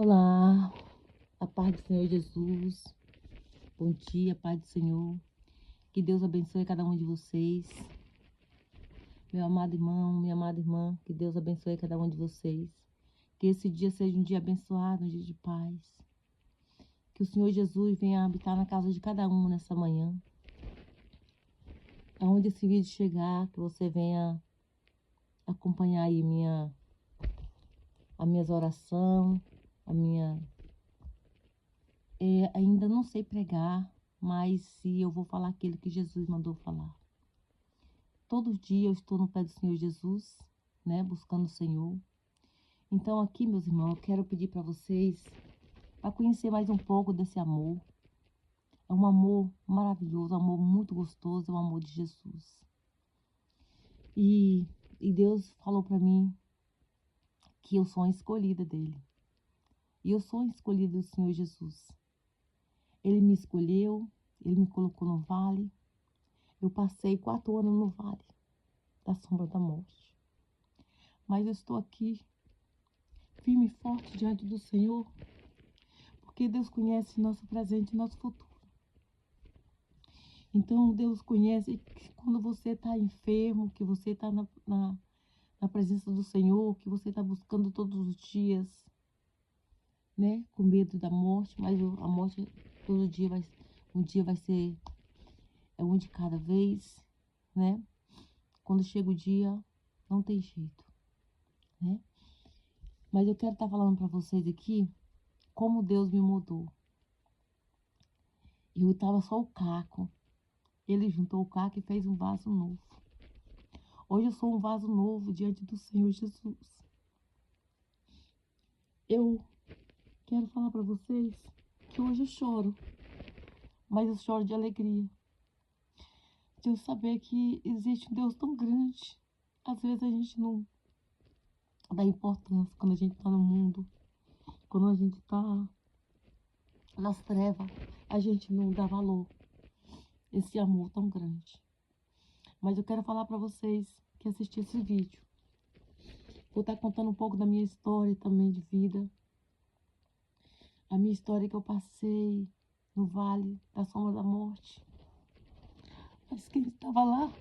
Olá, a paz do Senhor Jesus. Bom dia, paz do Senhor. Que Deus abençoe cada um de vocês. Meu amado irmão, minha amada irmã, que Deus abençoe cada um de vocês. Que esse dia seja um dia abençoado, um dia de paz. Que o Senhor Jesus venha habitar na casa de cada um nessa manhã. Aonde esse vídeo chegar, que você venha acompanhar aí as minhas orações, ainda não sei pregar, mas se eu vou falar aquilo que Jesus mandou falar. Todo dia eu estou no pé do Senhor Jesus, né, buscando o Senhor. Então aqui, meus irmãos, eu quero pedir para vocês, para conhecer mais um pouco desse amor. É um amor maravilhoso, um amor muito gostoso, é o amor de Jesus. E Deus falou para mim que eu sou uma escolhida dele. E eu sou uma escolhida do Senhor Jesus. Ele me escolheu, ele me colocou no vale. Eu passei 4 anos no vale da sombra da morte. Mas eu estou aqui, firme e forte diante do Senhor, porque Deus conhece nosso presente e nosso futuro. Então Deus conhece que quando você está enfermo, que você está na presença do Senhor, que você está buscando todos os dias, né, com medo da morte, mas a morte todo dia um dia vai ser um de cada vez, né? Quando chega o dia, não tem jeito, né? Mas eu quero estar falando para vocês aqui como Deus me mudou. Eu estava só o caco. Ele juntou o caco e fez um vaso novo. Hoje eu sou um vaso novo diante do Senhor Jesus. Eu quero falar para vocês que hoje eu choro, mas eu choro de alegria. De eu saber que existe um Deus tão grande. Às vezes a gente não dá importância quando a gente está no mundo, quando a gente está nas trevas, a gente não dá valor esse amor tão grande. Mas eu quero falar para vocês que assistiram esse vídeo. Vou estar contando um pouco da minha história também de vida. A minha história que eu passei no vale da sombra da morte. Mas quem estava lá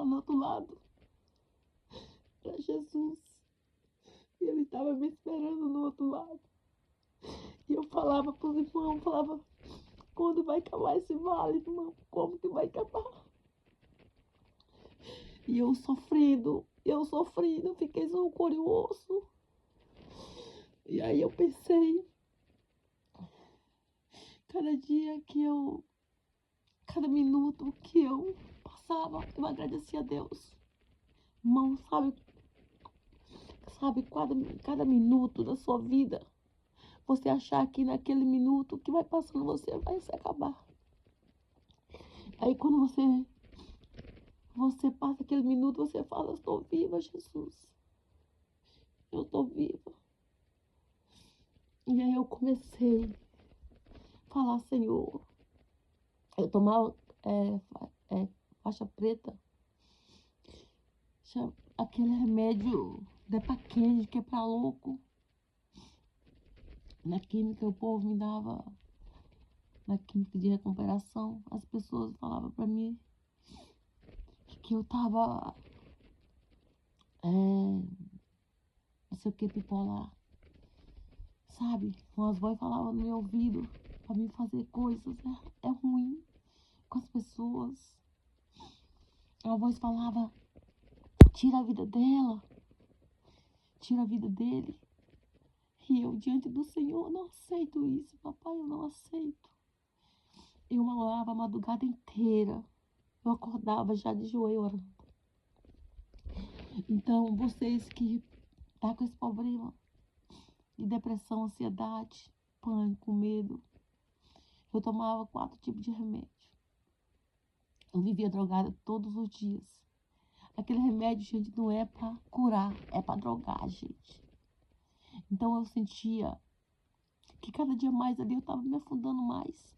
no outro lado, era Jesus. E ele estava me esperando no outro lado. E eu falava para os irmãos, quando vai acabar esse vale, irmão? Como que vai acabar? E eu sofrendo, fiquei só o couro e o osso. E aí eu pensei, cada minuto que eu passava, eu agradecia a Deus. Irmão, sabe, cada minuto da sua vida, você achar que naquele minuto que vai passando você vai se acabar. Aí quando você passa aquele minuto, você fala, eu estou viva, Jesus. Eu estou viva. E aí eu comecei a falar, Senhor. Eu tomava faixa preta, aquele remédio Depaquene, que é pra louco. Na química, o povo me dava, na química de recuperação, as pessoas falavam pra mim que eu tava, não sei o que, bipolar, sabe? Umas vozes falavam no meu ouvido pra mim fazer coisas, é ruim com as pessoas. A voz falava, tira a vida dela, tira a vida dele. E eu, diante do Senhor, não aceito isso, papai, eu não aceito. Eu orava a madrugada inteira. Eu acordava já de joelho orando. Então, vocês que tá com esse problema de depressão, ansiedade, pânico, medo, eu tomava 4 tipos de remédio. Eu vivia drogada todos os dias. Aquele remédio, gente, não é pra curar, é pra drogar, gente. Então eu sentia que cada dia mais ali eu tava me afundando mais.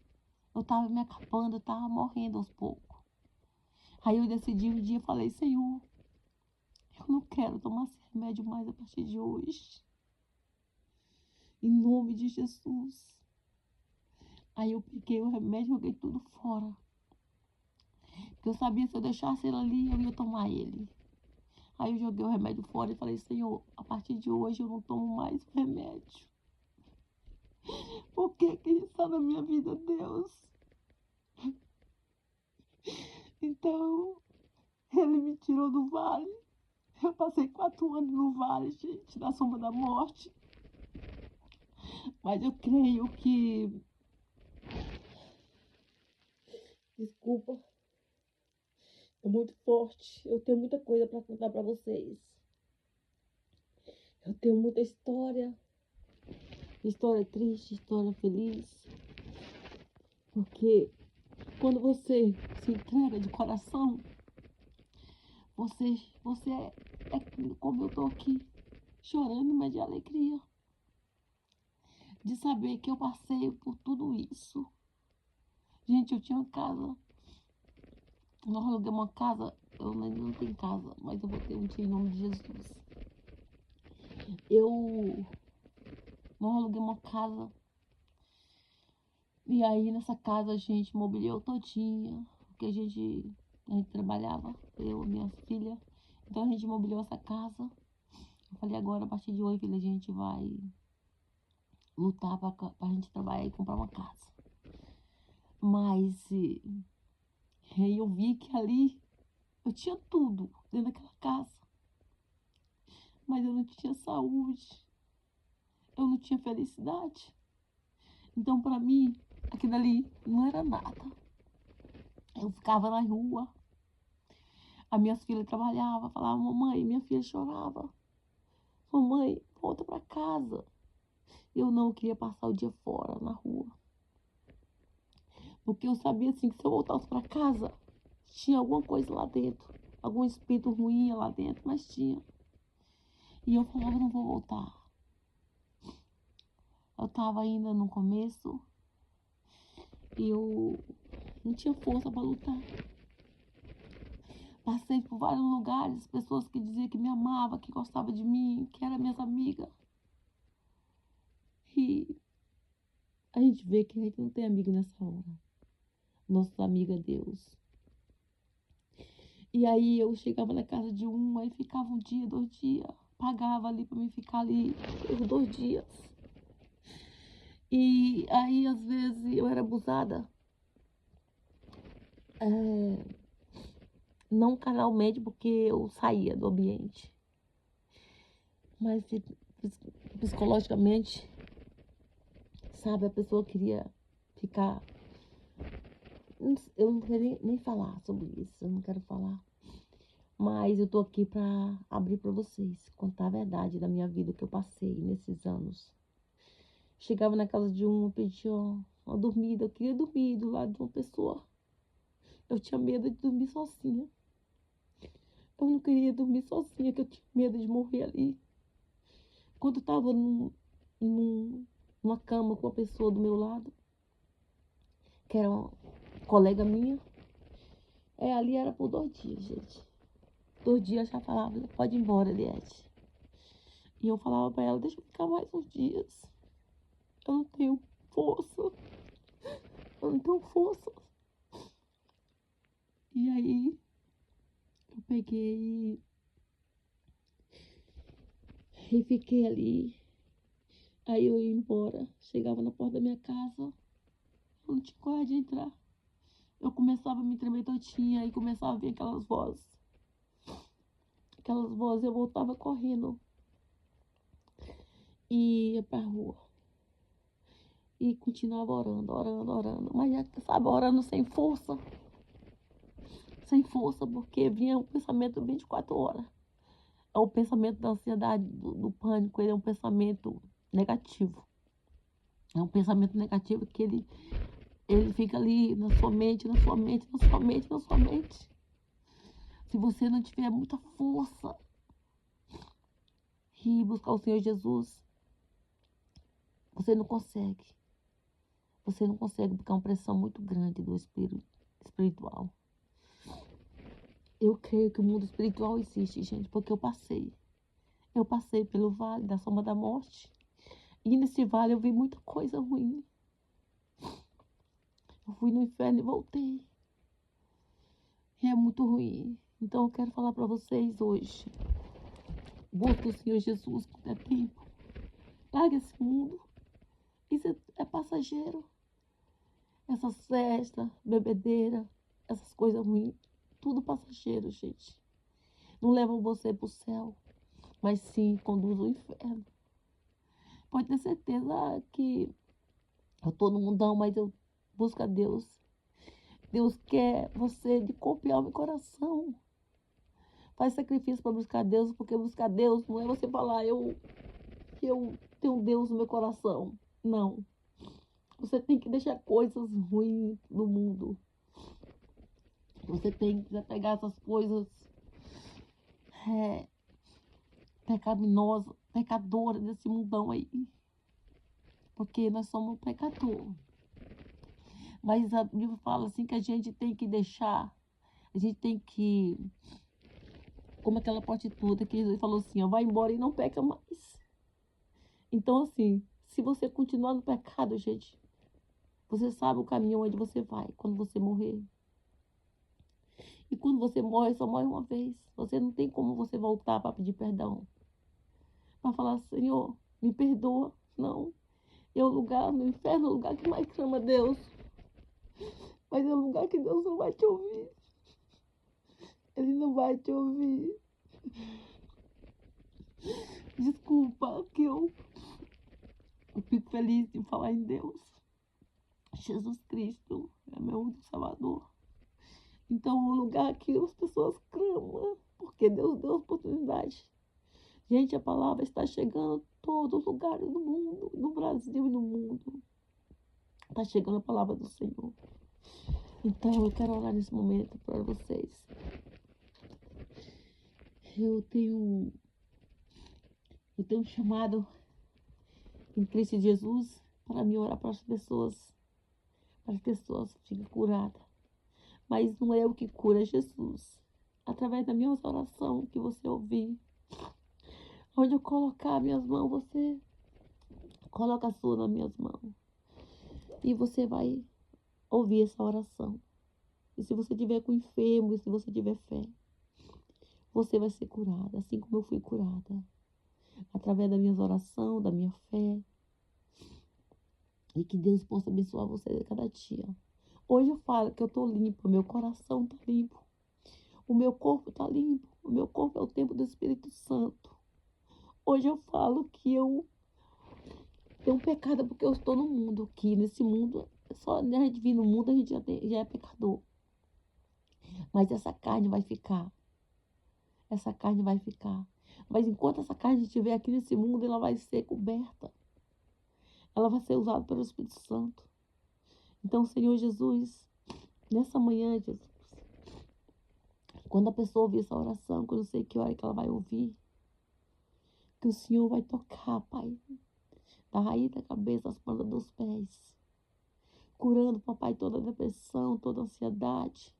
Eu tava me acabando, eu tava morrendo aos poucos. Aí eu decidi um dia, falei, Senhor, eu não quero tomar esse remédio mais a partir de hoje. Em nome de Jesus. Aí eu peguei o remédio e joguei tudo fora. Porque eu sabia que se eu deixasse ele ali, eu ia tomar ele. Aí eu joguei o remédio fora e falei, Senhor, a partir de hoje eu não tomo mais o remédio. Por que está na minha vida, Deus? Então, ele me tirou do vale. Eu passei 4 anos no vale, gente, na sombra da morte. Mas eu creio que... Desculpa. É muito forte. Eu tenho muita coisa para contar para vocês. Eu tenho muita história. História triste, história feliz. Porque quando você se entrega de coração, você é como eu tô aqui, chorando, mas de alegria. De saber que eu passei por tudo isso. Gente, eu tinha uma casa. Nós alugamos uma casa. Eu ainda não tenho casa, mas eu vou ter um dia em nome de Jesus. Nós alugamos uma casa. E aí nessa casa a gente mobiliou todinha. Porque a gente trabalhava, eu e minha filha. Então a gente mobiliou essa casa. Eu falei, agora a partir de hoje, filha, a gente vai lutar pra gente trabalhar e comprar uma casa. Mas aí eu vi que ali eu tinha tudo dentro daquela casa. Mas eu não tinha saúde. Eu não tinha felicidade. Então pra mim, aquilo ali não era nada. Eu ficava na rua. As minhas filhas trabalhavam, falavam, mamãe, minha filha chorava. Mamãe, volta pra casa. Eu não queria passar o dia fora, na rua. Porque eu sabia assim que se eu voltasse pra casa, tinha alguma coisa lá dentro. Algum espírito ruim lá dentro, mas tinha. E eu falava, não vou voltar. Eu tava ainda no começo. E eu não tinha força pra lutar. Passei por vários lugares, pessoas que diziam que me amavam, que gostavam de mim, que eram minhas amigas. E a gente vê que a gente não tem amigo nessa hora. Nossos amigos é Deus. E aí eu chegava na casa de um, aí ficava um dia, 2 dias. Pagava ali pra mim ficar ali os 2 dias. E aí às vezes eu era abusada. Não carnalmente, porque eu saía do ambiente. Mas psicologicamente, sabe, a pessoa queria ficar. Eu não quero nem falar sobre isso, eu não quero falar. Mas eu tô aqui pra abrir pra vocês, contar a verdade da minha vida que eu passei nesses anos. Chegava na casa de um, eu pedia uma dormida, eu queria dormir do lado de uma pessoa. Eu tinha medo de dormir sozinha. Eu não queria dormir sozinha, que eu tinha medo de morrer ali. Quando eu tava numa cama com uma pessoa do meu lado, que era uma colega minha, ali era por 2 dias, gente. 2 dias já falava, pode ir embora, Eliette. E eu falava pra ela, deixa eu ficar mais uns dias. Eu não tenho força. Eu não tenho força. E aí, eu peguei e fiquei ali. Aí eu ia embora. Chegava na porta da minha casa, eu não tinha coragem de entrar. Eu começava a me tremer todinha e começava a ver aquelas vozes. Aquelas vozes, eu voltava correndo. E ia pra rua. E continuava orando, orando, orando. Mas, sabe, orando sem força. Sem força, porque vinha um pensamento 24 horas. É o pensamento da ansiedade, do pânico, ele é um pensamento negativo. É um pensamento negativo que ele fica ali na sua mente, na sua mente, na sua mente, na sua mente. Se você não tiver muita força e buscar o Senhor Jesus, você não consegue. Você não consegue, porque é uma pressão muito grande do espírito espiritual. Eu creio que o mundo espiritual existe, gente, porque eu passei. Eu passei pelo vale da sombra da morte. E nesse vale eu vi muita coisa ruim. Eu fui no inferno e voltei. E é muito ruim. Então eu quero falar para vocês hoje. Busca o Senhor Jesus quando é tempo. Larga esse mundo. Isso é passageiro. Essas festas, bebedeira, essas coisas ruins. Tudo passageiro, gente. Não levam você para o céu, mas sim conduz ao inferno. Pode ter certeza que eu estou no mundão, mas eu busco a Deus. Deus quer você de corpo e alma e coração. Faz sacrifício para buscar Deus, porque buscar Deus não é você falar, eu tenho Deus no meu coração. Não. Você tem que deixar coisas ruins no mundo. Você tem que pegar essas coisas pecaminosas, pecadoras desse mundão aí. Porque nós somos pecadores. Mas a Bíblia fala assim que a gente tem que deixar, a gente tem que, como aquela prostituta que Jesus falou assim, ó, vai embora e não peca mais. Então assim, se você continuar no pecado, gente, você sabe o caminho onde você vai quando você morrer. E quando você morre, só morre uma vez. Você não tem como você voltar para pedir perdão. Para falar, Senhor, me perdoa. Não. É o lugar, no inferno, é o lugar que mais clama a Deus. Mas é um lugar que Deus não vai te ouvir. Ele não vai te ouvir. Desculpa que eu fico feliz de falar em Deus. Jesus Cristo é meu único Salvador. Então é um lugar que as pessoas clamam, porque Deus deu oportunidade. Gente, a palavra está chegando a todos os lugares do mundo, no Brasil e no mundo. Está chegando a palavra do Senhor. Então eu quero orar nesse momento para vocês. Eu tenho um chamado em Cristo Jesus para me orar para as pessoas fiquem curadas. Mas não é eu que cura, é Jesus. Através da minha oração que você ouvir, onde eu colocar minhas mãos, você coloca a sua nas minhas mãos. E você vai ouvir essa oração. E se você tiver com enfermo, e se você tiver fé, você vai ser curada, assim como eu fui curada. Através das minhas orações, da minha fé. E que Deus possa abençoar você a cada dia. Hoje eu falo que eu estou limpa, meu coração está limpo. O meu corpo está limpo. O meu corpo é o templo do Espírito Santo. Hoje eu falo que eu tenho um pecado porque eu estou no mundo aqui. Nesse mundo, só a gente vir no mundo a gente já é pecador. Mas essa carne vai ficar. Essa carne vai ficar. Mas enquanto essa carne estiver aqui nesse mundo, ela vai ser coberta. Ela vai ser usada pelo Espírito Santo. Então, Senhor Jesus, nessa manhã, Jesus, quando a pessoa ouvir essa oração, que eu não sei que hora que ela vai ouvir, que o Senhor vai tocar, Pai, da raiz da cabeça às plantas dos pés, curando, papai, toda depressão, toda ansiedade,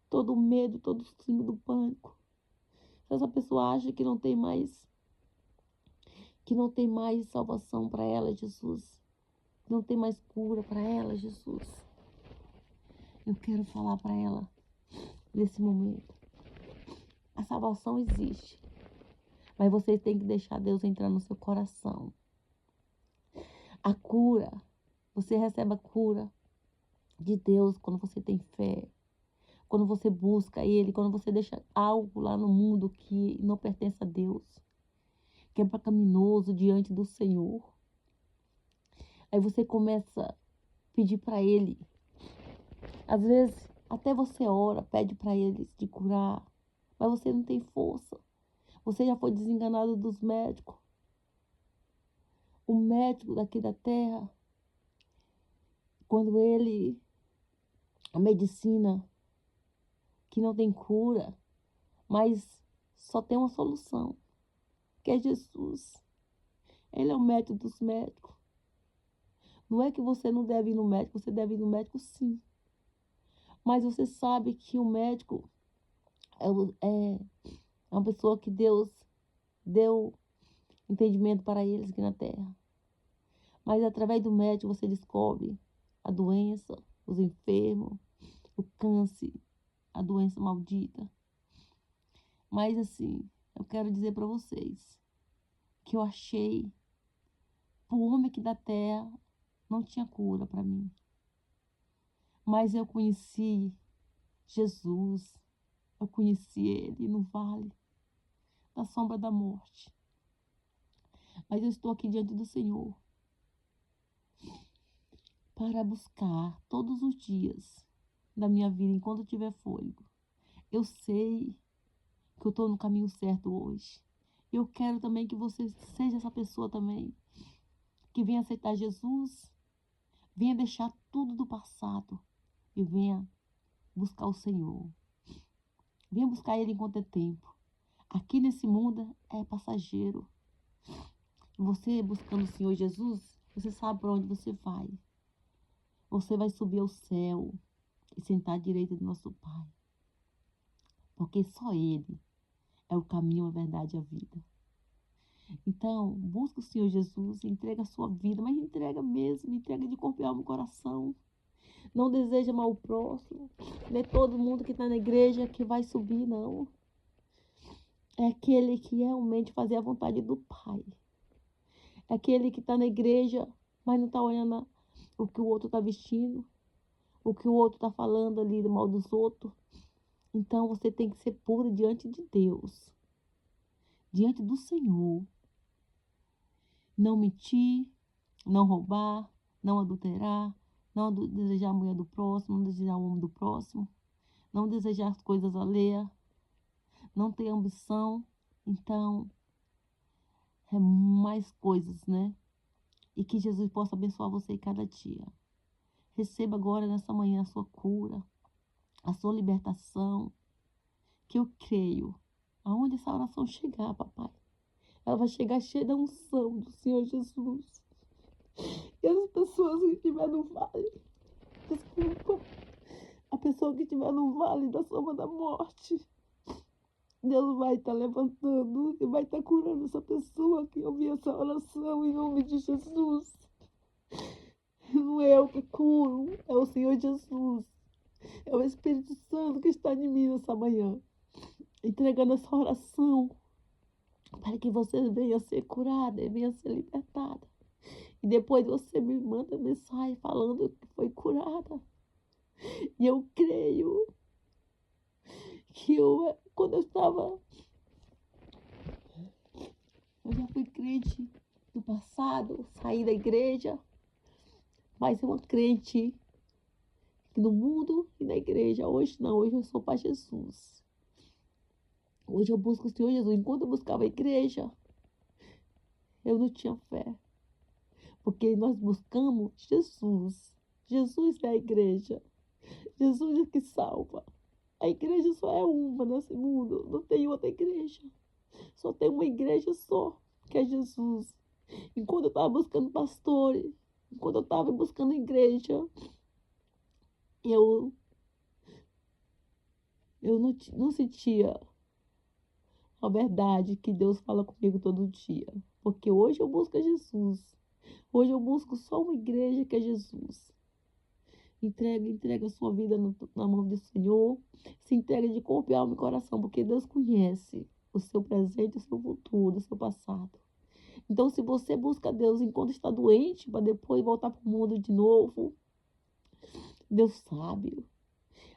todo medo, todo o símbolo do pânico. Se essa pessoa acha que não tem mais salvação para ela, Jesus, que não tem mais cura para ela, Jesus, eu quero falar para ela nesse momento. A salvação existe, mas você tem que deixar Deus entrar no seu coração. A cura, você recebe a cura de Deus quando você tem fé, quando você busca Ele, quando você deixa algo lá no mundo que não pertence a Deus, que é pecaminoso diante do Senhor. Aí você começa a pedir para Ele. Às vezes, até você ora, pede para Ele te curar, mas você não tem força. Você já foi desenganado dos médicos. O médico daqui da terra, quando a medicina que não tem cura, mas só tem uma solução, que é Jesus. Ele é o médico dos médicos. Não é que você não deve ir no médico, você deve ir no médico sim. Mas você sabe que o médico é uma pessoa que Deus deu entendimento para eles aqui na terra. Mas através do médico você descobre a doença, os enfermos, o câncer, a doença maldita. Mas assim, eu quero dizer para vocês que eu achei o homem aqui da terra não tinha cura para mim. Mas eu conheci Jesus, eu conheci ele no vale da sombra da morte. Mas eu estou aqui diante do Senhor para buscar todos os dias da minha vida, enquanto eu tiver fôlego. Eu sei que eu estou no caminho certo hoje. Eu quero também que você seja essa pessoa também, que venha aceitar Jesus, venha deixar tudo do passado e venha buscar o Senhor. Venha buscar Ele enquanto é tempo. Aqui nesse mundo é passageiro. Você buscando o Senhor Jesus, você sabe para onde você vai. Você vai subir ao céu e sentar à direita do nosso Pai. Porque só Ele é o caminho, a verdade e a vida. Então, busca o Senhor Jesus, entrega a sua vida, mas entrega mesmo, entrega de corpo e alma e coração. Não deseja mal o próximo. Não é todo mundo que está na igreja que vai subir, não. É aquele que realmente fazer a vontade do Pai. É aquele que está na igreja, mas não está olhando o que o outro está vestindo, o que o outro está falando ali do mal dos outros. Então, você tem que ser puro diante de Deus, diante do Senhor. Não mentir, não roubar, não adulterar, não desejar a mulher do próximo, não desejar o homem do próximo, não desejar as coisas alheias, não ter ambição. Então, é mais coisas, né? E que Jesus possa abençoar você cada dia. Receba agora, nessa manhã, a sua cura, a sua libertação, que eu creio. Aonde essa oração chegar, papai, ela vai chegar cheia da unção do Senhor Jesus. E as pessoas que estiverem no vale, desculpa, a pessoa que estiver no vale da sombra da morte, Deus vai estar levantando e vai estar curando essa pessoa que ouvir essa oração em nome de Jesus. Não é eu que curo, é o Senhor Jesus. É o Espírito Santo que está em mim nessa manhã, entregando essa oração para que você venha ser curada e venha ser libertada. E depois você me manda mensagem falando que foi curada. E eu creio que quando eu já fui crente do passado, saí da igreja, mas é uma crente no mundo e na igreja. Hoje não, hoje eu sou para Jesus. Hoje eu busco o Senhor Jesus. Enquanto eu buscava a igreja, eu não tinha fé. Porque nós buscamos Jesus. Jesus é a igreja. Jesus é que salva. A igreja só é uma nesse mundo. Não tem outra igreja. Só tem uma igreja só, que é Jesus. Enquanto eu estava buscando pastores, enquanto eu estava buscando igreja, eu não sentia a verdade que Deus fala comigo todo dia. Porque hoje eu busco a Jesus. Hoje eu busco só uma igreja que é Jesus. Entrega a sua vida na mão do Senhor. Se entrega de corpo, alma e coração, porque Deus conhece o seu presente, o seu futuro, o seu passado. Então, se você busca Deus enquanto está doente, para depois voltar para o mundo de novo, Deus sabe.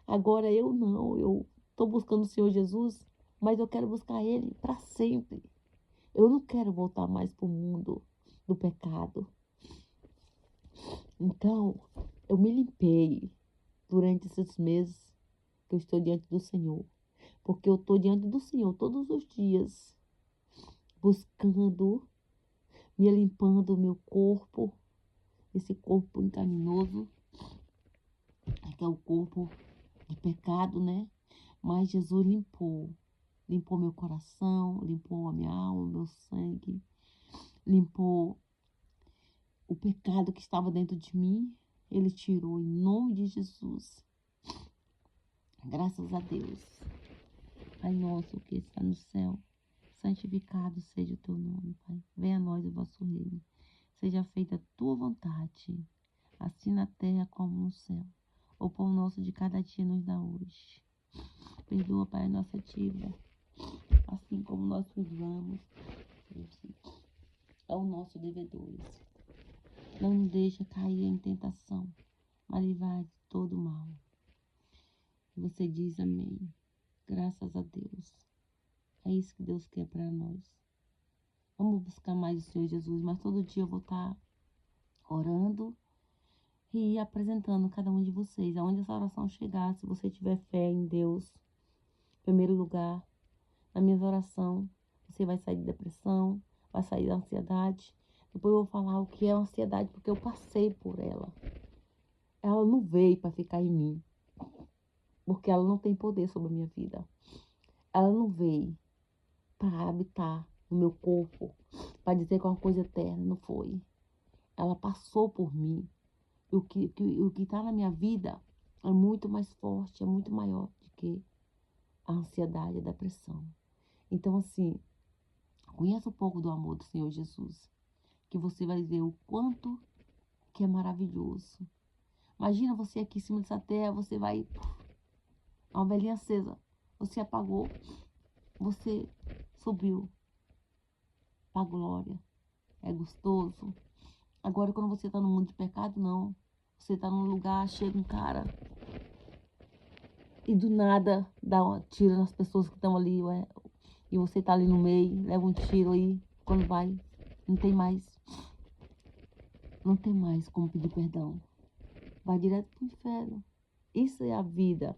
Agora eu não, eu estou buscando o Senhor Jesus, mas eu quero buscar Ele para sempre. Eu não quero voltar mais para o mundo do pecado. Então, eu me limpei durante esses meses que eu estou diante do Senhor. Porque eu estou diante do Senhor todos os dias, buscando, me limpando o meu corpo, esse corpo encaminoso, que é o corpo de pecado, né? Mas Jesus limpou meu coração, limpou a minha alma, meu sangue, limpou o pecado que estava dentro de mim. Ele tirou em nome de Jesus. Graças a Deus. Pai nosso que está no céu, santificado seja o teu nome, Pai. Venha a nós o vosso reino. Seja feita a tua vontade, assim na terra como no céu. O pão nosso de cada dia nos dá hoje. Perdoa, Pai, a nossa dívida, assim como nós perdoamos aos nossos devedores. Não nos deixa cair em tentação, mas livrai de todo mal. E você diz amém. Graças a Deus. É isso que Deus quer para nós. Vamos buscar mais o Senhor Jesus, mas todo dia eu vou estar orando e apresentando cada um de vocês. Aonde essa oração chegar, se você tiver fé em Deus, em primeiro lugar, na minha oração, você vai sair de depressão, vai sair da ansiedade. Depois eu vou falar o que é ansiedade, porque eu passei por ela. Ela não veio para ficar em mim, porque ela não tem poder sobre a minha vida. Ela não veio para habitar no meu corpo, para dizer que é uma coisa eterna. Não foi. Ela passou por mim. O que está na minha vida é muito mais forte, é muito maior do que a ansiedade, a depressão. Então, assim, conheça um pouco do amor do Senhor Jesus, que você vai ver o quanto que é maravilhoso. Imagina você aqui em cima dessa terra, você vai, uma velhinha acesa, você apagou, você subiu para a glória. É gostoso. Agora, quando você está no mundo de pecado, não. Você está num lugar, chega um cara e do nada dá uma tira nas pessoas que estão ali, ué, e você tá ali no meio, leva um tiro aí, quando vai, não tem mais como pedir perdão. Vai direto pro inferno. Isso é a vida.